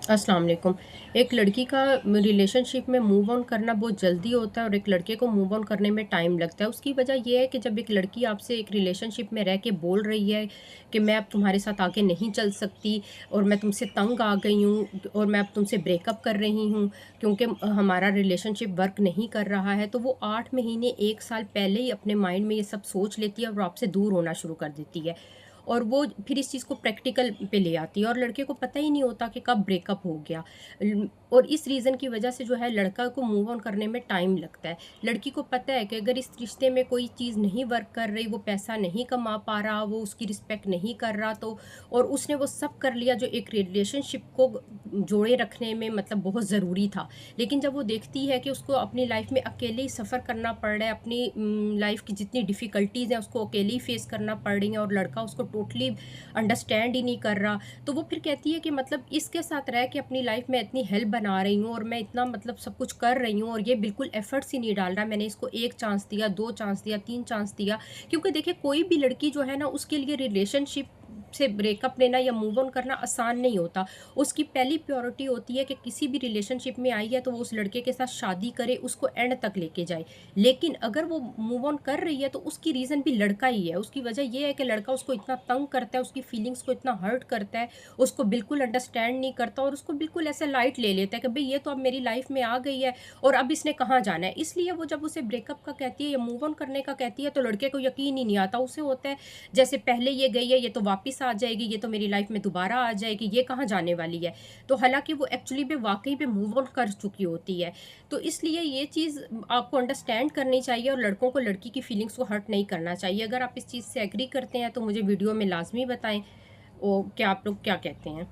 अस्सलाम वालेकुम। एक लड़की का रिलेशनशिप में मूव ऑन करना बहुत जल्दी होता है और एक लड़के को मूव ऑन करने में टाइम लगता है। उसकी वजह ये है कि जब एक लड़की आपसे एक रिलेशनशिप में रह के बोल रही है कि मैं अब तुम्हारे साथ आगे नहीं चल सकती और मैं तुमसे तंग आ गई हूँ और मैं अब तुमसे ब्रेकअप कर रही हूँ क्योंकि हमारा रिलेशनशिप वर्क नहीं कर रहा है, तो वो 8 महीने 1 साल पहले ही अपने माइंड में ये सब सोच लेती है और वो आपसे दूर होना शुरू कर देती है। और वो फिर इस चीज़ को प्रैक्टिकल पे ले आती है और लड़के को पता ही नहीं होता कि कब ब्रेकअप हो गया। और इस रीज़न की वजह से जो है लड़का को मूव ऑन करने में टाइम लगता है। लड़की को पता है कि अगर इस रिश्ते में कोई चीज़ नहीं वर्क कर रही, वो पैसा नहीं कमा पा रहा, वो उसकी रिस्पेक्ट नहीं कर रहा, तो और उसने वो सब कर लिया जो एक रिलेशनशिप को जोड़े रखने में मतलब बहुत ज़रूरी था। लेकिन जब वो देखती है कि उसको अपनी लाइफ में अकेले ही सफ़र करना पड़ रहा है, अपनी लाइफ की जितनी डिफ़िकल्टीज़ हैं उसको अकेले ही फेस करना पड़ रही हैं और लड़का उसको टोटली अंडरस्टैंड ही नहीं कर रहा, तो वो फिर कहती है कि मतलब इसके साथ रह के अपनी लाइफ में इतनी हेल्प बना रही हूँ और मैं इतना मतलब सब कुछ कर रही हूँ और ये बिल्कुल एफर्ट्स ही नहीं डाल रहा। मैंने इसको 1 चांस दिया, 2 चांस दिया, 3 चांस दिया। क्योंकि देखिए कोई भी लड़की जो है ना उसके लिए रिलेशनशिप से ब्रेकअप लेना या मूव ऑन करना आसान नहीं होता। उसकी पहली प्रायोरिटी होती है कि किसी भी रिलेशनशिप में आई है तो वो उस लड़के के साथ शादी करे, उसको एंड तक लेके जाए। लेकिन अगर वो मूव ऑन कर रही है तो उसकी रीज़न भी लड़का ही है। उसकी वजह ये है कि लड़का उसको इतना तंग करता है, उसकी फीलिंग्स को इतना हर्ट करता है, उसको बिल्कुल अंडरस्टैंड नहीं करता और उसको बिल्कुल ऐसे लाइट ले लेता है कि भई ये तो अब मेरी लाइफ में आ गई है और अब इसने कहाँ जाना है। इसलिए वो जब उसे ब्रेकअप का कहती है या मूव ऑन करने का कहती है तो लड़के को यकीन ही नहीं आता। उसे होता है जैसे पहले ये गई है, ये तो वापस आ जाएगी, ये तो मेरी लाइफ में दोबारा आ जाएगी, ये कहाँ जाने वाली है। तो हालाँकि वो एक्चुअली में वाक़ई में मूव ऑन कर चुकी होती है। तो इसलिए ये चीज़ आपको अंडरस्टैंड करनी चाहिए और लड़कों को लड़की की फीलिंग्स को हर्ट नहीं करना चाहिए। अगर आप इस चीज़ से एग्री करते हैं तो मुझे वीडियो में लाज़मी बताएँ। कि आप लोग क्या कहते हैं?